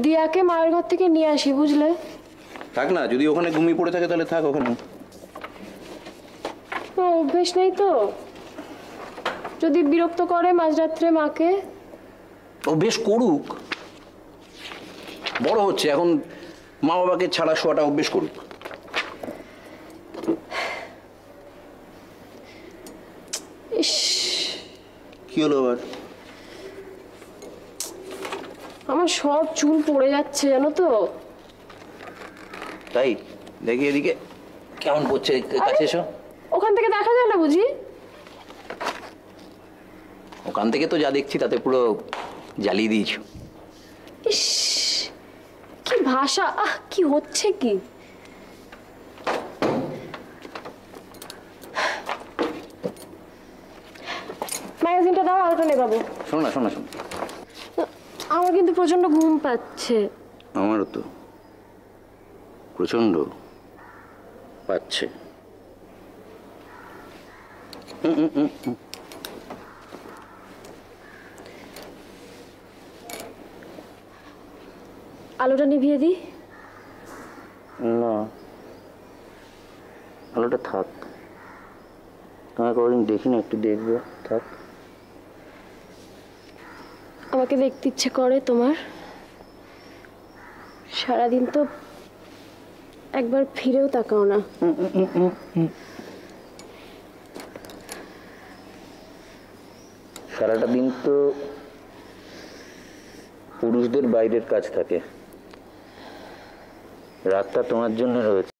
দিয়াকে মায়ের ঘর থেকে নিয়ে আসি, বুঝলে? থাক না, যদি ওখানে ঘুমিয়ে পড়ে থাকে তাহলে থাক ওখানে। অভ্যেস নেই তো, যদি বিরক্ত করে মাঝরাত্রে মাকে। ও বেশ করুক, বড় হচ্ছে এখন, মা বাবাকে ছাড়া শোয়াটা অভ্যেস করুক। ইস, কি হলো আবার? আমার সব চুল পড়ে যাচ্ছে জানো তো। তাই দেখি এদিকে কেমন পড়ছে, কাছে এসো। ওখান থেকে দেখা যায় না বুঝি? ওখান থেকে তো যা দেখছি তাতে পুরো জ্বালিয়ে দিয়েছো। ইস, কি ভাষা! কি হচ্ছে কি? ম্যাগাজিনটা দাও, আরেকটা নেবাবো। শোনো না, শোনো শোনো, আমার কিন্তু প্রচন্ড ঘুম পাচ্ছে। আমারও তো প্রচন্ড পাচ্ছে। আলোটা নিভিয়ে দিই? না, আলোটা থাক, তোমাকে কোনোদিন দেখি না, একটু দেখবে, থাক। আমাকে দেখতে ইচ্ছে করে তোমার? সারাদিন তো একবার ফিরেও তাকাও না। সারাটা দিন তো পুরুষদের বাইরের কাজ থাকে, রাতটা তোমার জন্য রয়েছে।